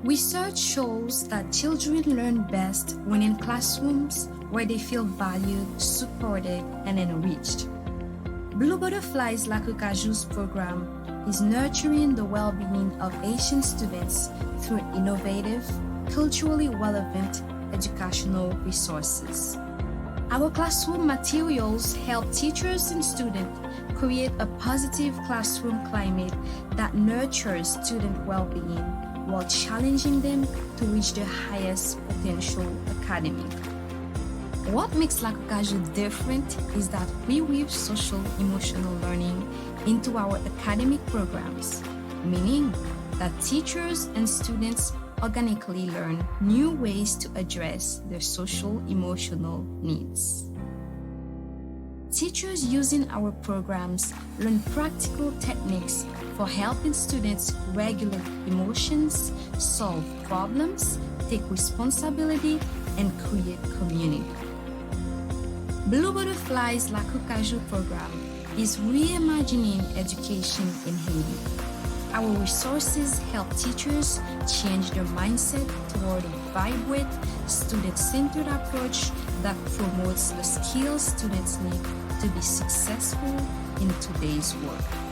Research shows that children learn best when in classrooms where they feel valued, supported, and enriched. Blue Butterflies Lakou Kajou's program is nurturing the well-being of Haitian students through innovative, culturally relevant educational resources. Our classroom materials help teachers and students create a positive classroom climate that nurtures student well-being while challenging them to reach their highest potential academically. What makes Lakou Kajou different is that we weave social emotional learning into our academic programs, meaning that teachers and students organically learn new ways to address their social emotional needs. Teachers using our programs learn practical techniques for helping students regulate emotions, solve problems, take responsibility, and create community. Blue Butterflies Lakou Kajou program is reimagining education in Haiti. Our resources help teachers change their mindset toward a vibrant, student-centered approach that promotes the skills students need to be successful in today's world.